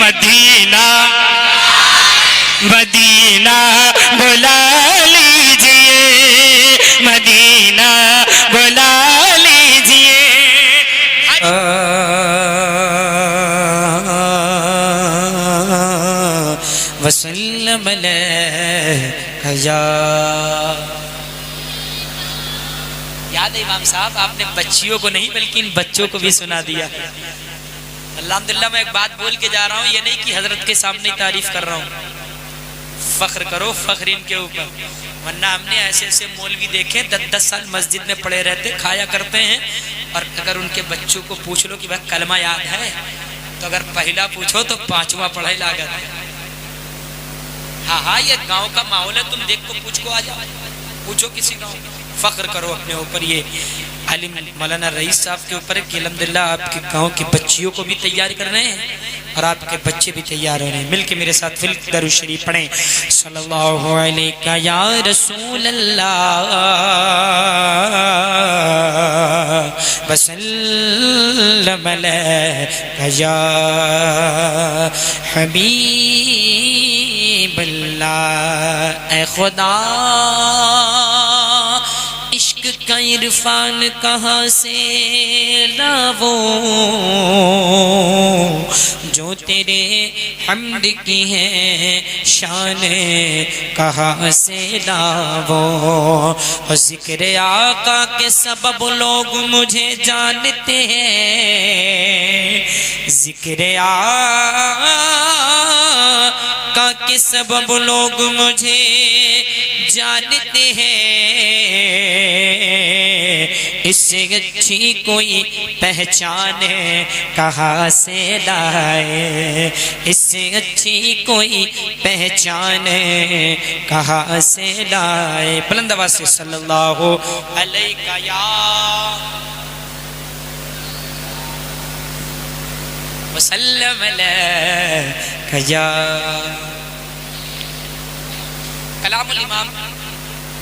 Medina Medina बुला लीजिए, Medina बुला लीजिए। वसल्लम अलैका या। याद है इमाम साहब, आपने बच्चियों को नहीं बल्कि इन बच्चों को भी सुना दिया। अल्हम्दुलिल्लाह मैं एक बात बोल के जा रहा हूँ, ये नहीं कि हजरत के सामने तारीफ कर रहा हूँ। फख्र करो, फख्र इनके ऊपर, वरना हमने ऐसे ऐसे मौलवी देखे 10-10 साल मस्जिद में पड़े रहते, खाया करते हैं, और अगर उनके बच्चों को पूछ लो कि भाई कलमा याद है, तो अगर पहला पूछो तो 5वां पढ़ाई लागत है। हाँ हाँ, ये गांव का माहौल है, तुम देख को पूछ को आ जाओ, पूछो किसी गांव। फख्र करो अपने ऊपर। ये आलिम मौलाना रईस साहब के ऊपर है कि अल्हम्दुलिल्लाह आपके गांव की बच्चियों को भी तैयार कर रहे हैं और आपके बच्चे भी तैयार हो रहे हैं। मिलके मेरे साथ फिर दरूद शरीफ पढ़ें, सल्लल्लाहु अलैका या रसूल अल्लाह वसल्लम अलैका या हबीब अल्लाह। ऐ खुदा इश्क का इरफान कहाँ से लावो, जो तेरे हम्द की है शान कहाँ से लावो। जिक्र आका के सबब लोग मुझे जानते हैं, जिक्र आका के सबब लोग मुझे जानते हैं। इससे अच्छी कोई पहचान कहाँ से लाए, इससे अच्छी कोई पहचान कहाँ से लाए। बुलंद आवाज से सल्लल्लाहु अलैका या वसल्लम अलैका या। कलामुल इमाम,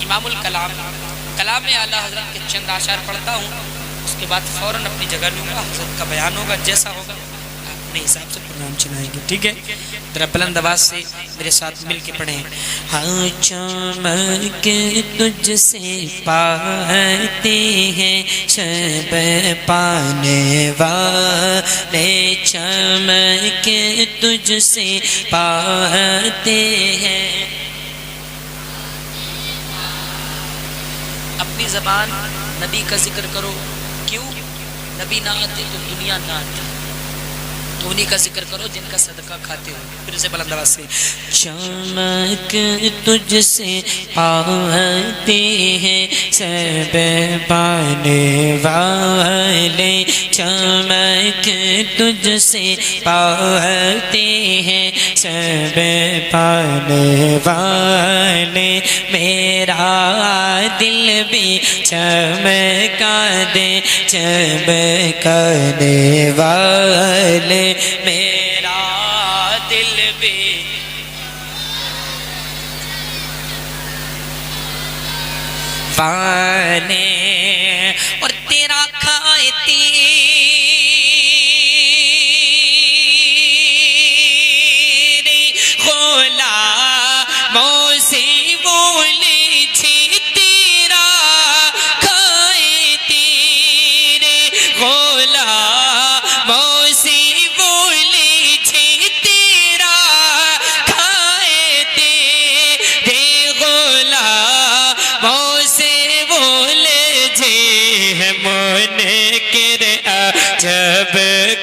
इमामुल कलाम, कलाम में आला हजरत के चंद आशार पढ़ता हूँ, उसके बाद फौरन अपनी जगह लूँगा, हजरत का बयान होगा, जैसा होगा अपने हिसाब से प्रोग्राम चलाएंगे, ठीक है। जरा बुलंद आवाज से मेरे साथ मिल के पढ़ें। हाँ चमक तुझसे पाते हैं सब पाने वाले, चमक तुझसे पाते हैं। अपनी ज़बान नबी का जिक्र करो, क्यों? नबी ना आते तो दुनिया ना आती, तो उन्हीं का जिक्र करो जिनका सदका खाते हो। फिर से बुलंद आवाज से, चमक तुझसे पाते हैं सब पाने वाले, चमक तुझसे पाते हैं सब पाने वाले। मेरा दिल भी चमका दे चमकाने वाले, मेरा दिल भी पाने और तेरा खाए तेरे गुलामों से बोले छे, तेरा खाए तेरे गुलामों से बोले छे, तेरा खाए तेरे गुलामों से बोले छे। मन कर जब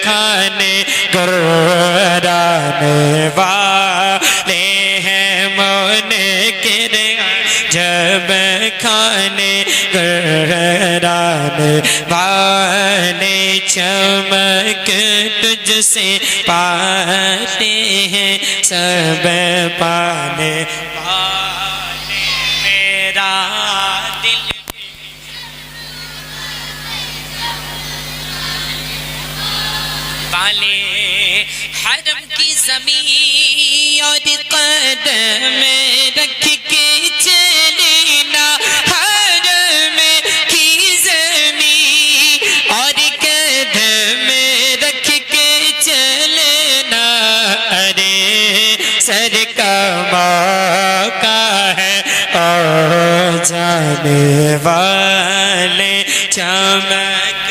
खाने गुराने वाले हैं, मन कर जब खाने गुराने वाले, चमक तुझसे पाते हैं सब पाने वाले। मेरा दिल वाले हरम की ज़मीन और कदम रख के चलेना, हरम की ज़मीन और कदम रख के चलेना, मौका है ओ जाने वाले, चमक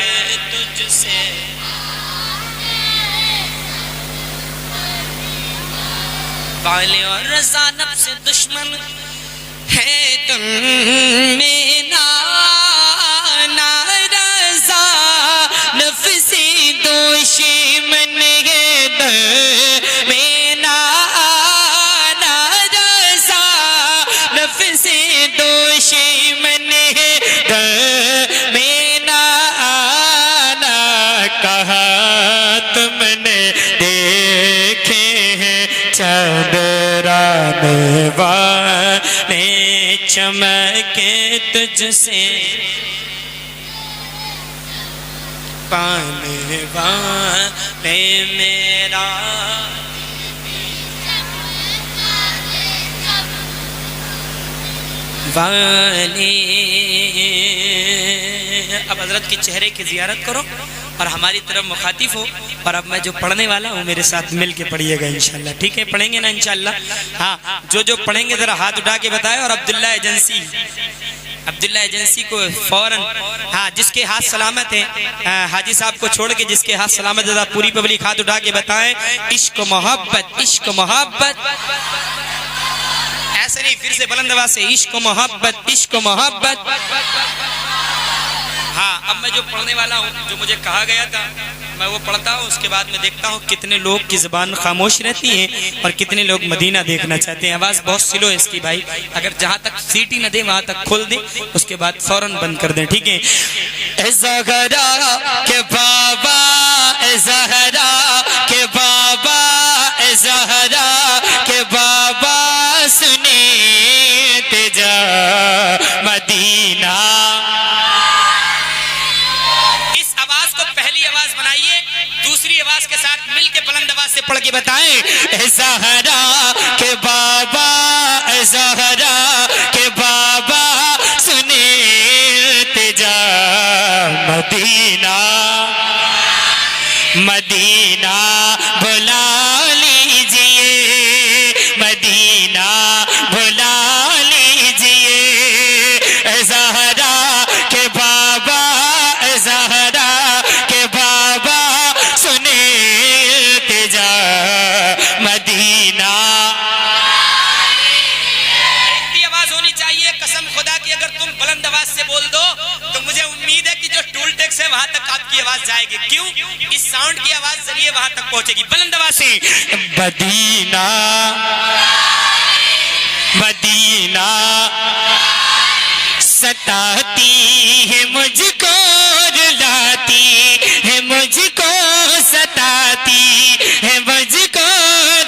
तुझसे वाले और रज़ानब से दुश्मन है तुम में नाराज़ा, नफ़्सी दुश्मन है में नाराज़ा, नफ़्सी दुश्मन है में नाना, कहा तुमने देखे हैं चंद्राने वाले, चमके तुझसे पाने वाले मेरा। वाले अब हजरत के चेहरे की जियारत करो और हमारी तरफ मुखातिब हो। और अब मैं जो पढ़ने वाला हूँ मेरे साथ मिल के पढ़िएगा इंशाल्लाह, ठीक है? पढ़ेंगे ना इंशाल्लाह? हाँ, जो पढ़ेंगे जरा हाथ उठा के बताए। और अब्दुल्ला एजेंसी को फौरन, हाँ, जिसके हाथ सलामत हैं, हाजी साहब को छोड़ के जिसके हाथ सलामत है, पूरी पब्लिक हाथ उठा के बताएं इश्क मोहब्बत, इश्क मोहब्बत। ऐसे नहीं, फिर से बुलंद आवाज से इश्क मोहब्बत, इश्क मोहब्बत। हाँ, अब मैं जो पढ़ने वाला हूँ, जो मुझे कहा गया था मैं वो पढ़ता हूँ, उसके बाद मैं देखता हूँ कितने लोग की ज़बान खामोश रहती है और कितने लोग मदीना देखना चाहते हैं। आवाज़ बहुत स्लो है इसकी भाई, अगर जहाँ तक सीटी न दे वहाँ तक खोल दें, उसके बाद फौरन बंद कर दें, ठीक है? ज़हरा के बाबा, ज़हरा के बाबा, ज़हरा के बाबा सुने तेजा मदीना। दूसरी आवाज के साथ मिलके बुलंद आवाज से पढ़ के बताएं ज़हरा के बाबा, ज़हरा के बाबा सुने तेजा मदीना, मदीना बुला लीजिए, मदीना बुला लीजिए। ज़हरा के बाबा, ज़हरा के बाबा सुने तेजा मदीना। इतनी आवाज होनी चाहिए, कसम खुदा की अगर तुम बुलंद आवाज से बोल दो तो मुझे उम्मीद है कि जो टूल टैक्स है वहां तक आपकी आवाज जाएगी। क्यों? इस साउंड की आवाज जरिए वहां तक पहुंचेगी। बुलंद आवाज से मदीना, मदीना सताती है मुझको, रुलाती है मुझको, सताती है मुझको,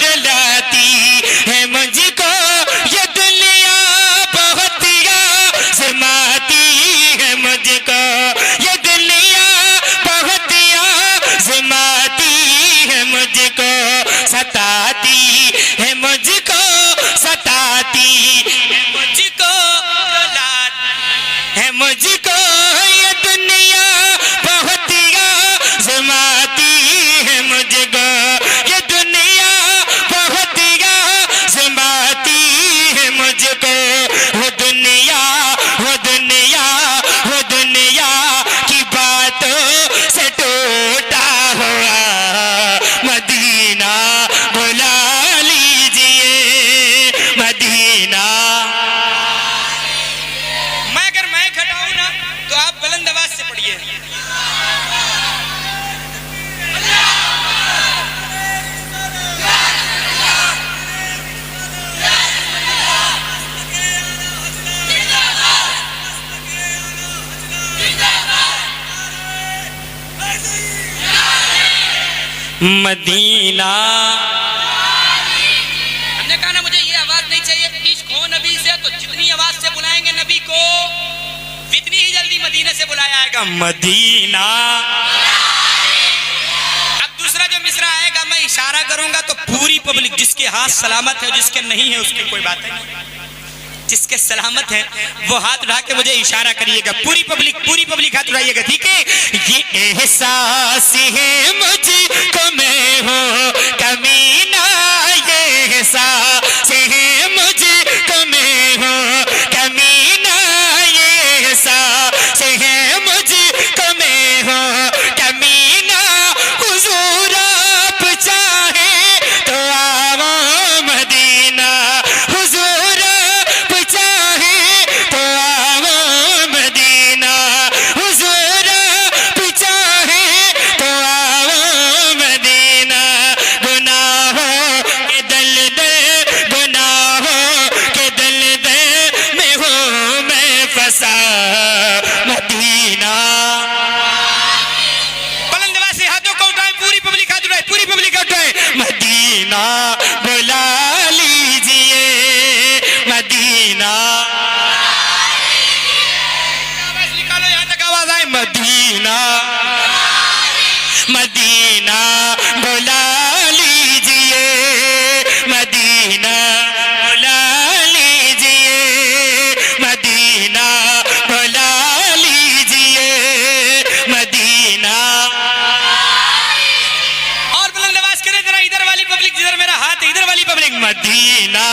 रुलाती है मुझको, ये दुनिया बहुत आज़माती है मुझको, ये दुनिया बहुत आज़माती है मुझको, सताती है मुझको, सताती है मुझको, है मुझको, ये दुनिया बहुत आज़माती है मुझको, ये दुनिया बहुत आज़माती है मुझको। वो दुनिया, वो दुनिया, वो दुनिया की बातों से टूटा हुआ मदीना बुला लीजिए, मदीना। तो आप बुलंद आवाज से पढ़िए मदीना। हमने कहा ना मुझे ये आवाज नहीं चाहिए, इश्क हो नबी से तो जितनी आवाज से बुलाएंगे नबी को इतनी ही जल्दी मदीने से बुलाया आएगा, मदीना। अब दूसरा जो मिसरा आएगा मैं इशारा करूंगा तो पूरी पब्लिक, जिसके हाथ सलामत है जिसके नहीं है उसकी कोई बात नहीं, जिसके सलामत है वो हाथ उठा के मुझे इशारा करिएगा। पूरी पब्लिक हाथ उठाइएगा, ठीक है? ये एहसास है मुझको मैं हूँ कमीना, ये एहसास है पब्लिक, जिधर मेरा हाथ इधर वाली पब्लिक, मदीना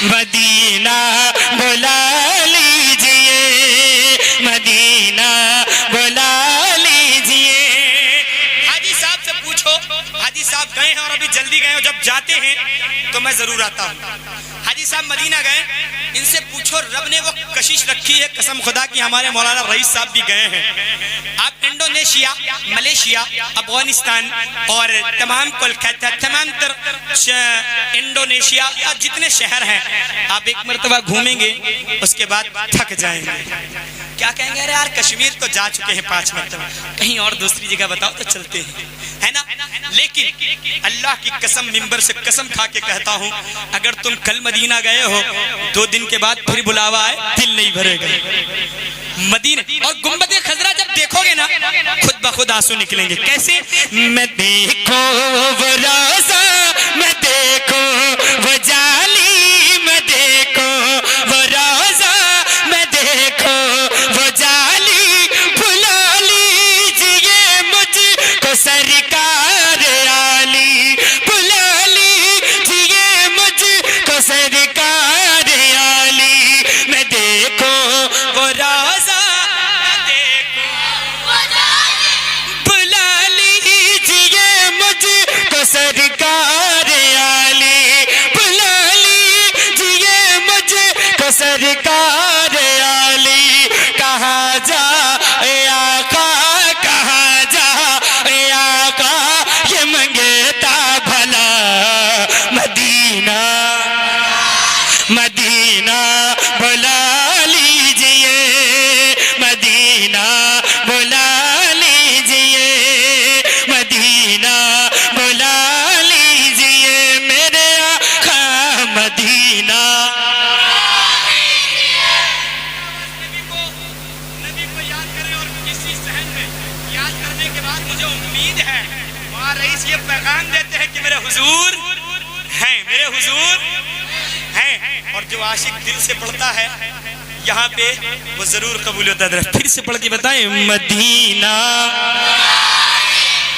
मदीना बुला लीजिए, मदीना बुला लीजिए। हाजी साहब से पूछो, हाजी साहब गए हैं और अभी जल्दी गए हो, जब जाते हैं तो मैं जरूर आता हूँ। हाजी साहब मदीना गए, इनसे पूछो रब ने वो कशिश रखी है कसम खुदा की, हमारे मौलाना रईस साहब भी गए हैं। आप इंडोनेशिया, मलेशिया, अफगानिस्तान और तमाम कोलकाता, तमाम इंडोनेशिया का जितने शहर हैं आप एक मरतबा घूमेंगे, उसके बाद थक जाएंगे। क्या कहेंगे, अरे यार कश्मीर तो जा चुके हैं 5 मरतबा, कहीं और दूसरी जगह बताओ तो चलते हैं, है ना। लेकिन अल्लाह की कसम, मिंबर से कसम खा के कहता हूँ, अगर तुम कल मदीना गए हो 2 दिन के बाद फिर बुलावा आए, दिल नहीं भरेगा। मदीना और गुंबद खजरा जब देखोगे ना, खुद ब खुद आंसू निकलेंगे। कैसे, मैं देखो वो रोज़ा, मैं देखो वो जाली, मैं देखो वो रोज़ा, मैं देखो वो जाली, बुला लीजिए मुझको सरकार आली, बुला लीजिए मुझको सरकार आली, मैं देखो वो रोज़ा, मैं देखो वो जाली, बुला लीजिए मुझको सरकार आली, बुला लीजिए मुझको सरकार आली। कहाँ जा ए आका, कहाँ जा ए आका, ये मंगता भला मदीना मदीना बुला लीजिए, मदीना बुला लीजिए, मदीना बुला लीजिए, मेरे आका मदीना। नबी को याद करें और किसी सहन में याद करने के बाद मुझे उम्मीद है वहाँ रईस ये पैगाम देते हैं कि मेरे हुजूर हैं, मेरे हुजूर हैं, और जो आशिक दिल से पढ़ता है यहाँ पे वो जरूर कबूल होता है। फिर से पढ़ के बताएं, मदीना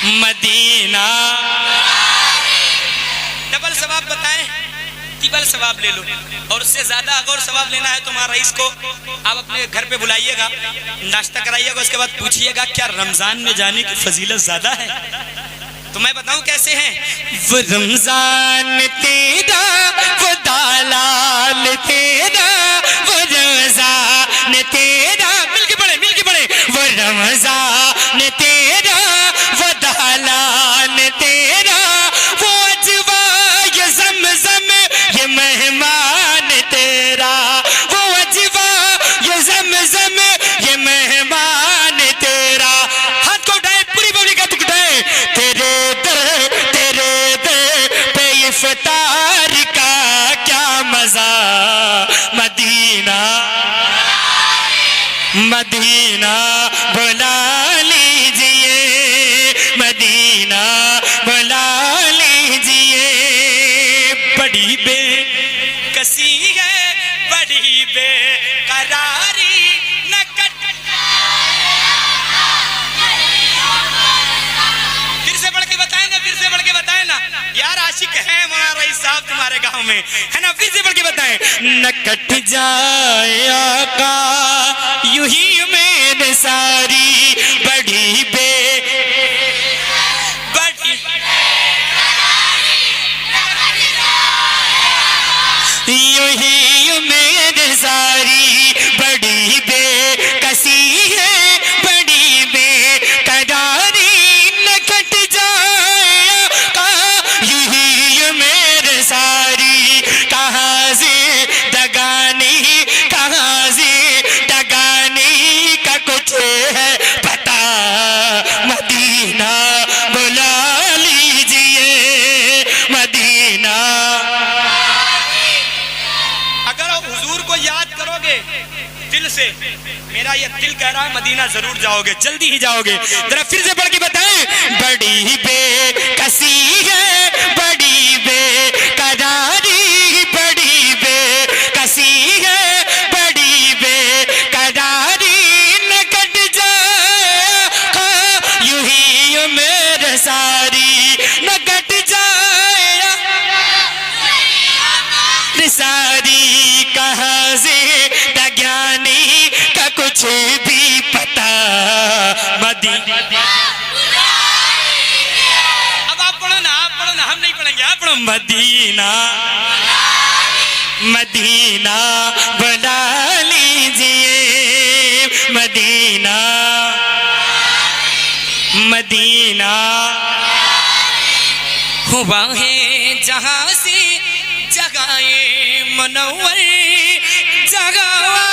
मदीना, डबल सवाब बताएं, ट्रिपल सवाब ले लो, और उससे ज्यादा अगर सवाब लेना है तो हमारा रईस को आप अपने घर पे बुलाइएगा, नाश्ता कराइएगा, उसके बाद पूछिएगा क्या रमजान में जाने की फजीलत ज्यादा है। तो मैं बताऊं कैसे हैं, वो रमजान तेरा, वो दालाल तेरा, वो रमजान तेरा, मिलके पढ़े, वो रमजान तेरा, वो दालाल तेरा, वो अजवा ये ज़मज़म ये मेहमान तेरा, वो अजवा ये ज़मज़म ये मेहमान तेरा। हाथ को उठाए, पूरी पब्लिक हाथ उठाए, तेरे दर पे इफ्तार का क्या मजा, मदीना मदीना बुला लीजिए, मदीना बुला लीजिए। बड़ी बेकसी है, बड़ी बेकरारी, न कट। फिर से बढ़ के बताए ना, फिर से बढ़ के बताए ना, यार आशिक है मौलाना रईस साहब तुम्हारे गांव में, है ना। फिर से बढ़ के बताएं, न कट जाए आका यूं ही मेरे सारी, बड़ी यूं ही मेरे सारी, बड़ी बेकसी है, बड़ी बेकरारी, न कट जाए यूं ही मेरे सारी। कहाँ से दगानी, कहाँ से दगानी का कुछ है पता, मदीना बुला लीजिए, मदीना। अगर आप हुजूर को याद करोगे दिल से, मेरा ये दिल कह रहा है मदीना जरूर जाओगे, जल्दी ही जाओगे। जरा फिर से पढ़ के बताएं, बड़ी बेकसी है, बड़ी बेकरारी, बड़ी बेकसी है, बड़ी बेकरारी, न कट जाए यूं ही मेरे सारी, न कट जाए अब आप पढ़ो ना, हम नहीं पढ़ेंगे, आप पढ़ो। मदीना मदीना बुला लीजिए, मदीना मदीना हुआ है जहाँ से जगाए मनव्वर जगावा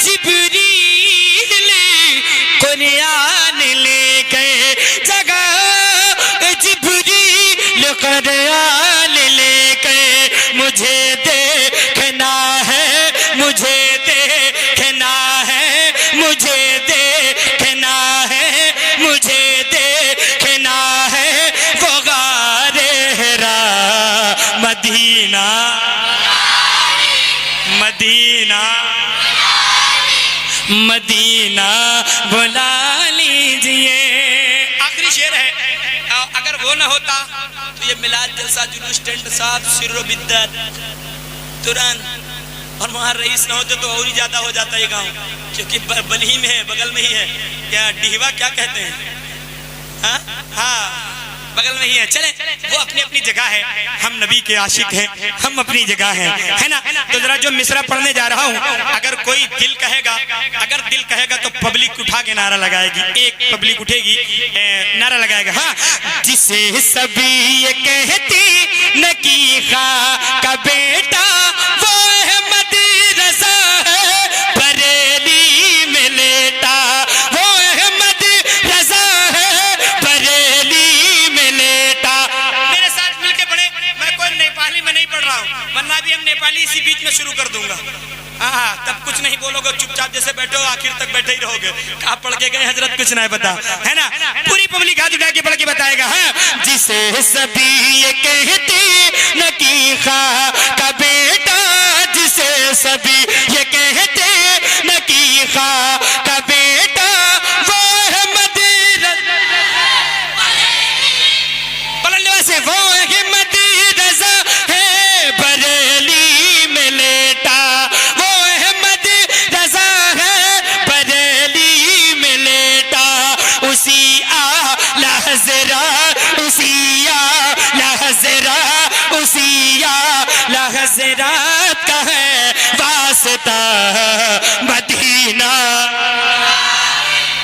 जिब्रील कुरान लेके जगा, जिब्रील कुरान लेके मुझे देखना है, मुझे देखना है, मुझे देखना है, मुझे देखना है वो गारे हेरा मदीना मदीना मदीना बुला लीजिए। आखिरी शेर है, अगर वो ना होता तो ये मिलाद जलसा जुलूस टेंट साहब सिर्रो बिद्दत तुरंत, और वहाँ रईस ना होते तो और ही ज्यादा हो जाता ये गांव, क्योंकि बलही में है, बगल में ही है। क्या डिहवा क्या कहते हैं? हाँ बगल में ही है। चले वो अपनी अपनी जगह है, हम नबी के आशिक हैं, हम अपनी जगह हैं, है ना। तो जरा जो मिसरा पढ़ने जा रहा हूँ, अगर कोई दिल कहेगा, अगर दिल कहेगा तो पब्लिक उठा के नारा लगाएगी, एक पब्लिक उठेगी नारा लगाएगा। हाँ, जिसे सभी ये कहती नकीखा का बेटा वो अहमद रजा है, बरेली में लेटा वो अहमद रजा है, बरेली में लेटा। मेरे साथ मिलके पढ़े, मैं कोई नेपाली में नहीं पढ़ रहा हूँ, वरना भी हम नेपाली इसी बीच में शुरू कर दूंगा। हाँ, तब कुछ नहीं बोलोगे, चुपचाप जैसे बैठे हो आखिर तक बैठे ही रहोगे। आप पढ़ के गए हजरत कुछ नहीं पता, है ना। पूरी पब्लिक हाथ उठा के पढ़ के बताएगा। हाँ, जिसे सभी ये कहते नकीखा का बेटा, जिसे सभी ये कहते नकीखा का बेटा वो अहमद बुलंदवा से वो अहमद रजा है, बरेली में लेटा वो अहमद रजा है, बरेली में लेटा। उसी आला हज़रात, उसी आला हज़रात, उसी आला हज़रात का है वास्ता मदीना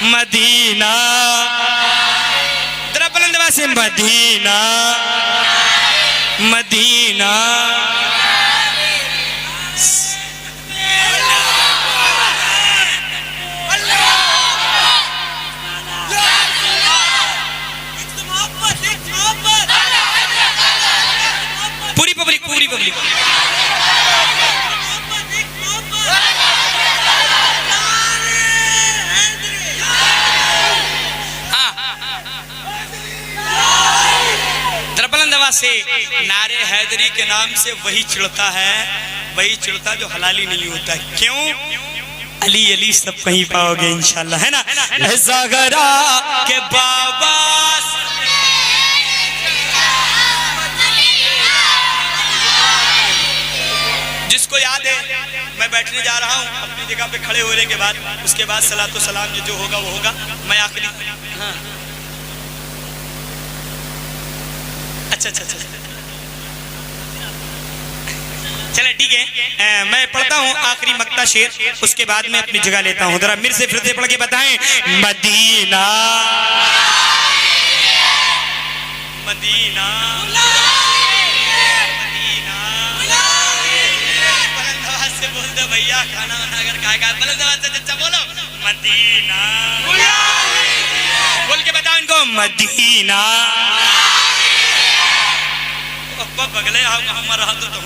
मदीना। जरा बुलंदवा से मदीना मदीना। पूरी पब्लिक दरबलंदवा से नारे हैदरी के नाम से वही चिढ़ता है, वही चिढ़ता जो हलाली नहीं होता। क्यों? अली अली सब कहीं पाओगे इंशाल्लाह, है ना। ज़गरा के बाबा जिसको याद है, मैं बैठने जा रहा हूँ अपनी जगह पे खड़े होने के बाद, उसके बाद सलातो सलाम जो होगा वो होगा। मैं आखिरी हाँ अच्छा चले ठीक है, मैं पढ़ता हूँ आखिरी मक्ता शेर, उसके बाद में अपनी जगह लेता हूँ। जरा मेरे से फिर से पढ़ के बताएं। Medina Medina Medina. बुलंद आवाज से बोल दो भैया, खाना वाना अगर खाएगा बुलंद आवाज से चचा बोलो मदीना। बोल के बताओ इनको मदीना। बगले हमारा हाथ तो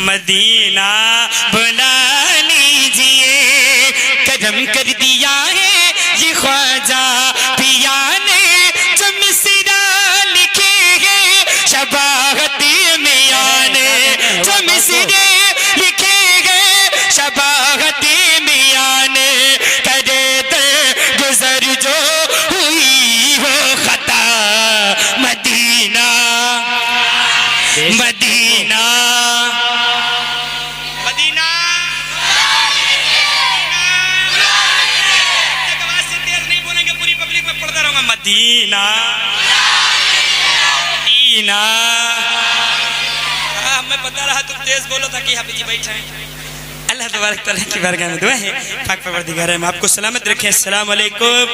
मदीना बुला लीजिए, करम कर दिया है ये ख्वाजा पिया ने, जो मिसरा लिखे हैं शबाहत में आने, जो मिसरे लिखे हैं शबाहत में आने, करे दर गुजर जो हुई वो खता Medina Medina Medina Medina Medina. हमें पता रहा तुम तेज बोलो ताकि हाफिज जी बैठे हैं। अल्लाह तबारक तआला की बारगाह में दुआ है, पाक परवरदिगार हम आपको सलामत रखें। अस्सलाम वालेकुम।